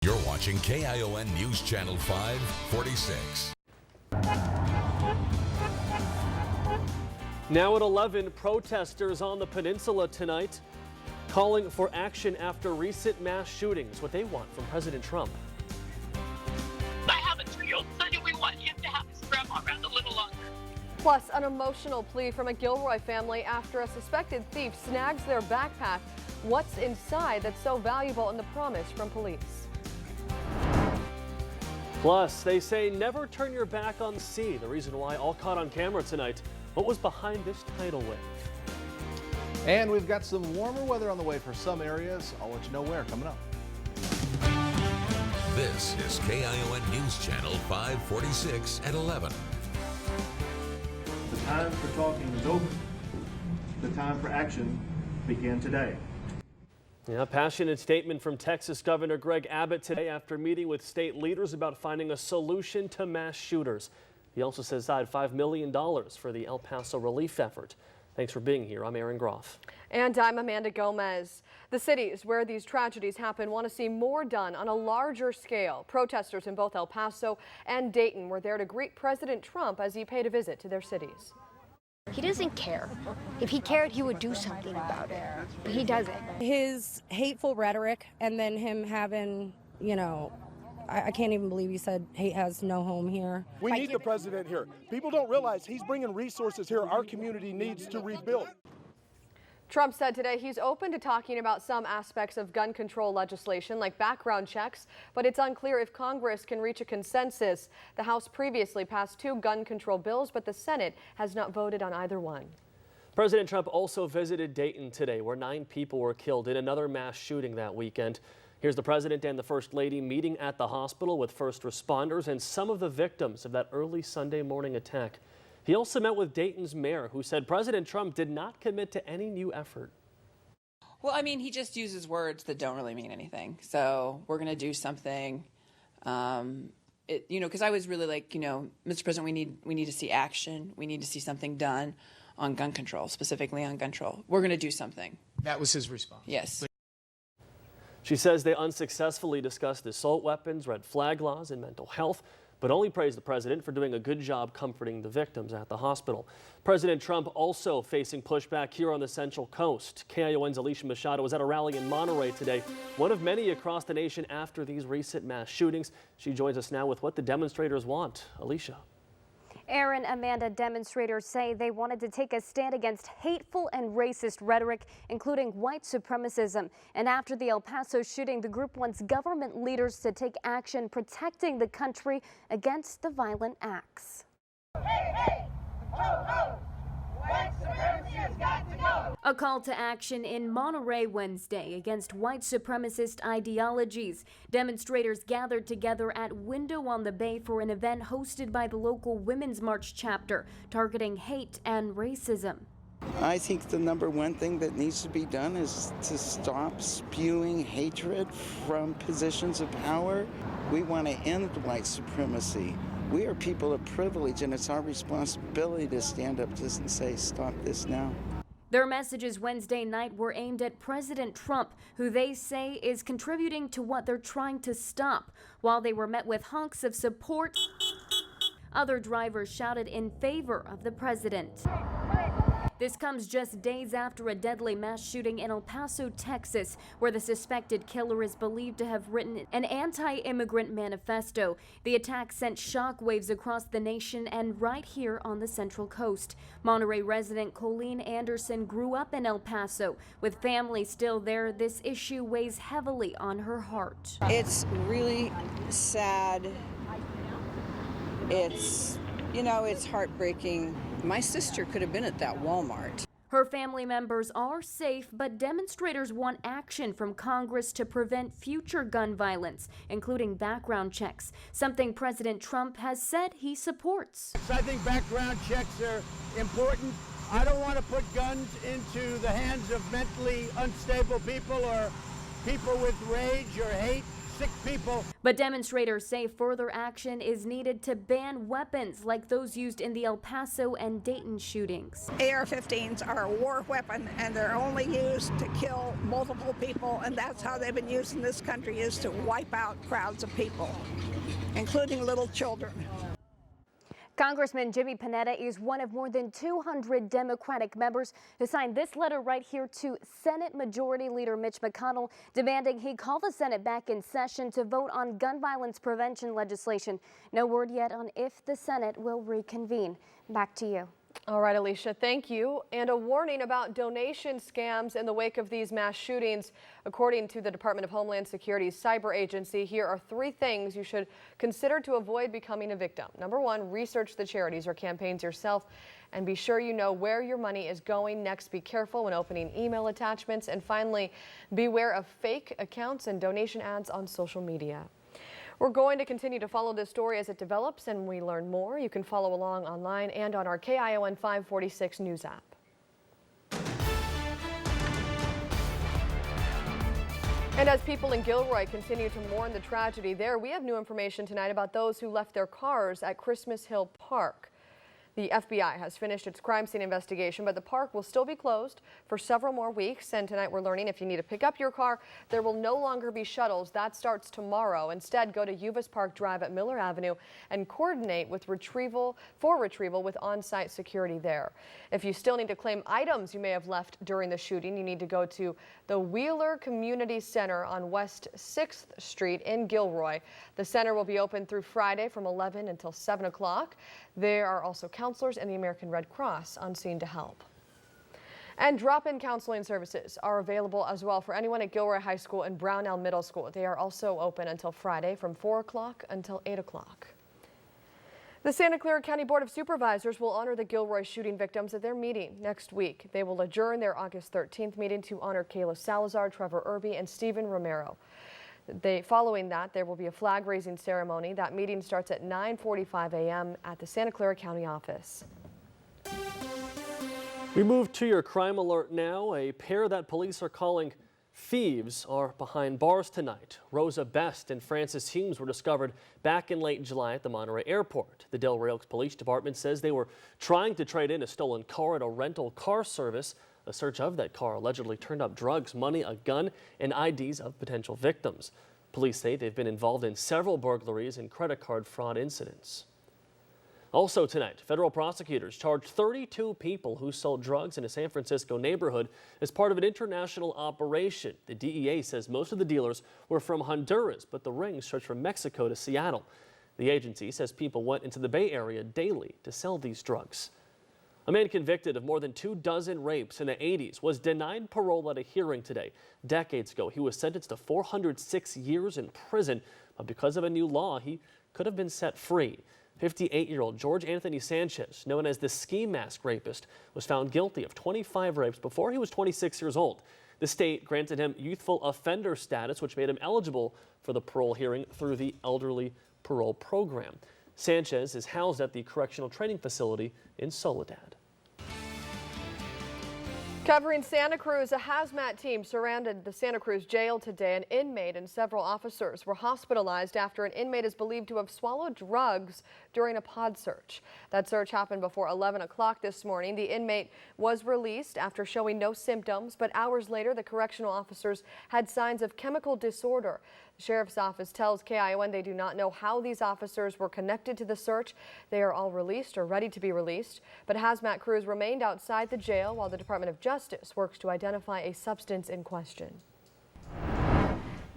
You're watching KION News Channel 546. Now at 11, protesters on the peninsula tonight calling for action after recent mass shootings. What they want from President Trump. I have a 3-year-old son and we want him to have his grandma around a little longer. Plus, an emotional plea from a Gilroy family after a suspected thief snags their backpack. What's inside that's so valuable, and the promise from police. Plus, they say never turn your back on the sea. The reason why, all caught on camera tonight. What was behind this tidal wave? And we've got some warmer weather on the way for some areas. I'll let you know where coming up. This is KION News Channel 546 at 11. The time for talking is over. The time for action began today. Yeah, passionate statement from Texas Governor Greg Abbott today after meeting with state leaders about finding a solution to mass shooters. He also set aside $5 million for the El Paso relief effort. Thanks for being here. I'm Aaron Groff. And I'm Amanda Gomez. The cities where these tragedies happen want to see more done on a larger scale. Protesters in both El Paso and Dayton were there to greet President Trump as he paid a visit to their cities. He doesn't care. If he cared, he would do something about it, but he doesn't. His hateful rhetoric, and then him having, I can't even believe he said hate has no home here. We need the president here. People don't realize he's bringing resources here our community needs to rebuild. Trump said today he's open to talking about some aspects of gun control legislation like background checks, but it's unclear if Congress can reach a consensus. The House previously passed 2 gun control bills, but the Senate has not voted on either one. President Trump also visited Dayton today, where 9 people were killed in another mass shooting that weekend. Here's the president and the first lady meeting at the hospital with first responders and some of the victims of that early Sunday morning attack. He also met with Dayton's mayor, who said President Trump did not commit to any new effort. Well, I mean, he just uses words that don't really mean anything. So we're going to do something, because I was really like, Mr. President, we need to see action. We need to see something done on gun control, specifically on gun control. We're going to do something. That was his response. Yes. She says they unsuccessfully discussed assault weapons, red flag laws, and mental health, but only praised the president for doing a good job comforting the victims at the hospital. President Trump also facing pushback here on the Central Coast. KION's Alicia Machado was at a rally in Monterey today, one of many across the nation after these recent mass shootings. She joins us now with what the demonstrators want. Alicia. Aaron, Amanda, demonstrators say they wanted to take a stand against hateful and racist rhetoric, including white supremacism. And after the El Paso shooting, the group wants government leaders to take action protecting the country against the violent acts. Hey, hey, ho, ho. White supremacy has got to go. A call to action in Monterey Wednesday against white supremacist ideologies. Demonstrators gathered together at Window on the Bay for an event hosted by the local Women's March chapter, targeting hate and racism. I think the #1 thing that needs to be done is to stop spewing hatred from positions of power. We want to end white supremacy. We are people of privilege, and it's our responsibility to stand up and say, stop this now. Their messages Wednesday night were aimed at President Trump, who they say is contributing to what they're trying to stop. While they were met with honks of support, other drivers shouted in favor of the president. This comes just days after a deadly mass shooting in El Paso, Texas, where the suspected killer is believed to have written an anti-immigrant manifesto. The attack sent shockwaves across the nation and right here on the Central Coast. Monterey resident Colleen Anderson grew up in El Paso. With family still there, this issue weighs heavily on her heart. It's really sad. It's heartbreaking. My sister could have been at that Walmart. Her family members are safe, but demonstrators want action from Congress to prevent future gun violence, including background checks, something President Trump has said he supports. I think background checks are important. I don't want to put guns into the hands of mentally unstable people or people with rage or hate sick people. But demonstrators say further action is needed to ban weapons like those used in the El Paso and Dayton shootings. AR-15s are a war weapon, and they're only used to kill multiple people, and that's how they've been used in this country, is to wipe out crowds of people, including little children. Congressman Jimmy Panetta is one of more than 200 Democratic members who signed this letter right here to Senate Majority Leader Mitch McConnell, demanding he call the Senate back in session to vote on gun violence prevention legislation. No word yet on if the Senate will reconvene. Back to you. All right, Alicia, thank you. And a warning about donation scams in the wake of these mass shootings. According to the Department of Homeland Security's cyber agency, here are 3 things you should consider to avoid becoming a victim. Number 1, research the charities or campaigns yourself and be sure you know where your money is going. Next, be careful when opening email attachments. And finally, beware of fake accounts and donation ads on social media. We're going to continue to follow this story as it develops and we learn more. You can follow along online and on our KION 546 news app. And as people in Gilroy continue to mourn the tragedy there, we have new information tonight about those who left their cars at Christmas Hill Park. The FBI has finished its crime scene investigation, but the park will still be closed for several more weeks. And tonight we're learning if you need to pick up your car, there will no longer be shuttles. That starts tomorrow. Instead, go to Uvas Park Drive at Miller Avenue and coordinate with retrieval with on-site security there. If you still need to claim items you may have left during the shooting, you need to go to the Wheeler Community Center on West 6th Street in Gilroy. The center will be open through Friday from 11 until 7 o'clock. There are also counselors and the American Red Cross on scene to help. And drop-in counseling services are available as well for anyone at Gilroy High School and Brownell Middle School. They are also open until Friday from 4 o'clock until 8 o'clock. The Santa Clara County Board of Supervisors will honor the Gilroy shooting victims at their meeting next week. They will adjourn their August 13th meeting to honor Kayla Salazar, Trevor Irby, and Stephen Romero. Following that, there will be a flag-raising ceremony. That meeting starts at 9:45 a.m. at the Santa Clara County office. We move to your crime alert now. A pair that police are calling thieves are behind bars tonight. Rosa Best and Francis Humes were discovered back in late July at the Monterey airport. The Del Rey Oaks Police Department says they were trying to trade in a stolen car at a rental car service. A search of that car allegedly turned up drugs, money, a gun, and IDs of potential victims. Police say they've been involved in several burglaries and credit card fraud incidents. Also tonight, federal prosecutors charged 32 people who sold drugs in a San Francisco neighborhood as part of an international operation. The DEA says most of the dealers were from Honduras, but the ring stretched from Mexico to Seattle. The agency says people went into the Bay Area daily to sell these drugs. A man convicted of more than 24 rapes in the 80s was denied parole at a hearing today. Decades ago, he was sentenced to 406 years in prison, but because of a new law, he could have been set free. 58-year-old George Anthony Sanchez, known as the ski mask rapist, was found guilty of 25 rapes before he was 26 years old. The state granted him youthful offender status, which made him eligible for the parole hearing through the elderly parole program. Sanchez is housed at the correctional training facility in Soledad. Covering Santa Cruz, a hazmat team surrounded the Santa Cruz jail today. An inmate and several officers were hospitalized after an inmate is believed to have swallowed drugs during a pod search. That search happened before 11 o'clock this morning. The inmate was released after showing no symptoms, but hours later, the correctional officers had signs of chemical disorder. The sheriff's office tells KION they do not know how these officers were connected to the search. They are all released or ready to be released, but hazmat crews remained outside the jail while the Department of Justice works to identify a substance in question.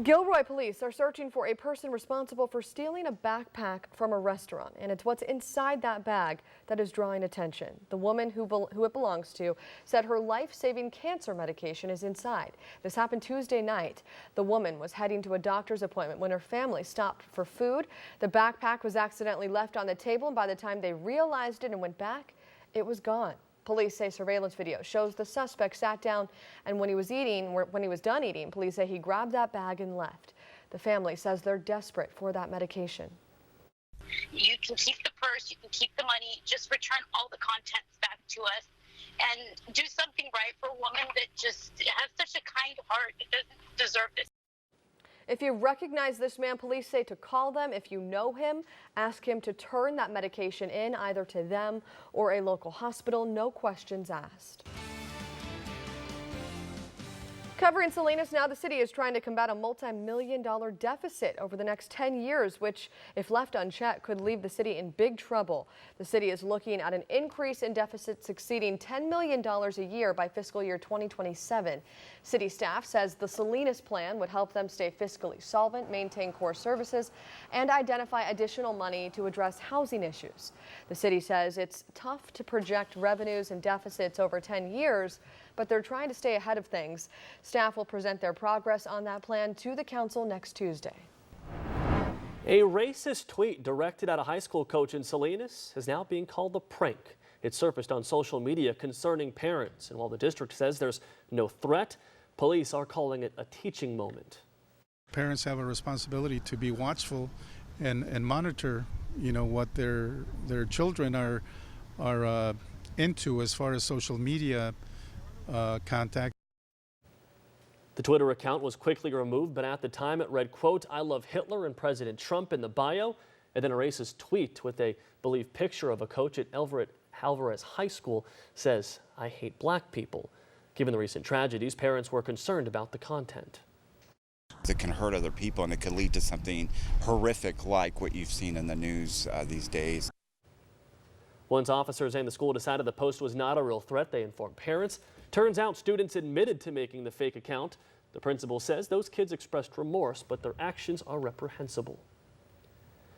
Gilroy police are searching for a person responsible for stealing a backpack from a restaurant, and it's what's inside that bag that is drawing attention. The woman who it belongs to said her life-saving cancer medication is inside. This happened Tuesday night. The woman was heading to a doctor's appointment when her family stopped for food. The backpack was accidentally left on the table, and by the time they realized it and went back, it was gone. Police say surveillance video shows the suspect sat down, and when he was done eating, police say he grabbed that bag and left. The family says they're desperate for that medication. You can keep the purse, you can keep the money, just return all the contents back to us and do something right for a woman that just has such a kind heart. It doesn't deserve this. If you recognize this man, police say to call them. If you know him, ask him to turn that medication in either to them or a local hospital. No questions asked. Covering Salinas now, the city is trying to combat a multi-million-dollar deficit over the next 10 years, which, if left unchecked, could leave the city in big trouble. The city is looking at an increase in deficits exceeding $10 million a year by fiscal year 2027. City staff says the Salinas plan would help them stay fiscally solvent, maintain core services, and identify additional money to address housing issues. The city says it's tough to project revenues and deficits over 10 years, but they're trying to stay ahead of things. Staff will present their progress on that plan to the council next Tuesday. A racist tweet directed at a high school coach in Salinas is now being called a prank. It surfaced on social media concerning parents, and while the district says there's no threat, police are calling it a teaching moment. Parents have a responsibility to be watchful and monitor, what their children are into as far as social media contact. The Twitter account was quickly removed, but at the time it read, quote, "I love Hitler and President Trump" in the bio, and then a racist tweet with a believed picture of a coach at Alvarez High School says, "I hate black people." Given the recent tragedies, parents were concerned about the content. It can hurt other people, and it could lead to something horrific like what you've seen in the news these days. Once officers and the school decided the post was not a real threat, they informed parents. Turns out students admitted to making the fake account. The principal says those kids expressed remorse, but their actions are reprehensible.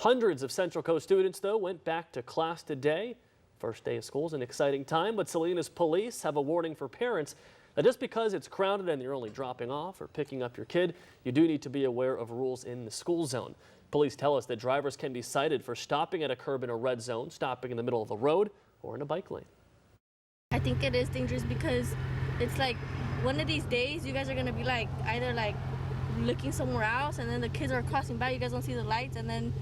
Hundreds of Central Coast students, though, went back to class today. First day of school is an exciting time, but Salinas police have a warning for parents that just because it's crowded and you're only dropping off or picking up your kid, you do need to be aware of rules in the school zone. Police tell us that drivers can be cited for stopping at a curb in a red zone, stopping in the middle of the road, or in a bike lane. I think it is dangerous because it's like one of these days you guys are going to be like either like looking somewhere else, and then the kids are crossing by, you guys don't see the lights, and then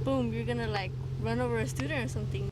boom, you're going to like run over a student or something.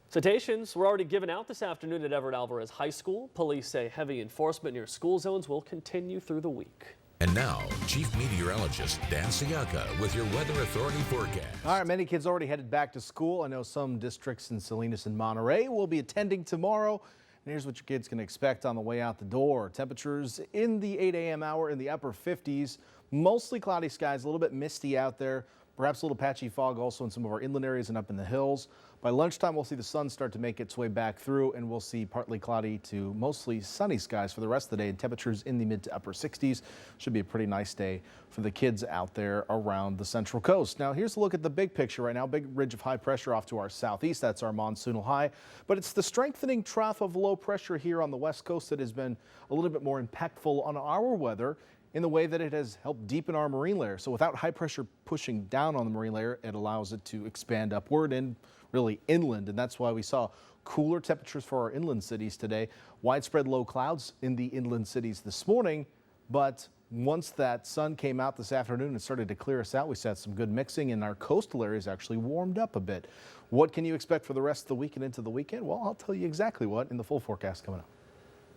Citations were already given out this afternoon at Everett Alvarez High School. Police say heavy enforcement near school zones will continue through the week. And now, Chief Meteorologist Dan Siaka with your Weather Authority forecast. All right, many kids already headed back to school. I know some districts in Salinas and Monterey will be attending tomorrow. And here's what your kids can expect on the way out the door. Temperatures in the 8 a.m. hour in the upper 50s. Mostly cloudy skies, a little bit misty out there. Perhaps a little patchy fog also in some of our inland areas and up in the hills. By lunchtime, we'll see the sun start to make its way back through, and we'll see partly cloudy to mostly sunny skies for the rest of the day, and temperatures in the mid to upper 60s. Should be a pretty nice day for the kids out there around the Central Coast. Now, here's a look at the big picture right now. Big ridge of high pressure off to our southeast. That's our monsoonal high. But it's the strengthening trough of low pressure here on the west coast that has been a little bit more impactful on our weather, in the way that it has helped deepen our marine layer. So without high pressure pushing down on the marine layer, it allows it to expand upward and really inland. And that's why we saw cooler temperatures for our inland cities today. Widespread low clouds in the inland cities this morning. But once that sun came out this afternoon and started to clear us out, we saw some good mixing, and our coastal areas actually warmed up a bit. What can you expect for the rest of the week and into the weekend? Well, I'll tell you exactly what in the full forecast coming up.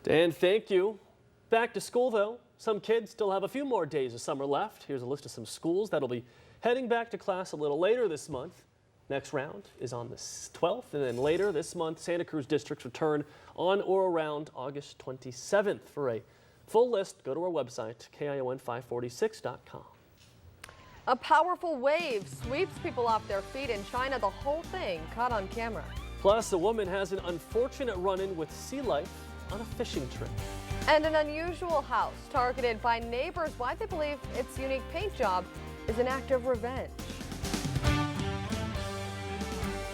Dan, thank you. Back to school, though. Some kids still have a few more days of summer left. Here's a list of some schools that'll be heading back to class a little later this month. Next round is on the 12th, and then later this month, Santa Cruz districts return on or around August 27th. For a full list, go to our website, KION546.com. A powerful wave sweeps people off their feet in China. The whole thing caught on camera. Plus, a woman has an unfortunate run-in with sea life on a fishing trip. And an unusual house targeted by neighbors. Why they believe its unique paint job is an act of revenge.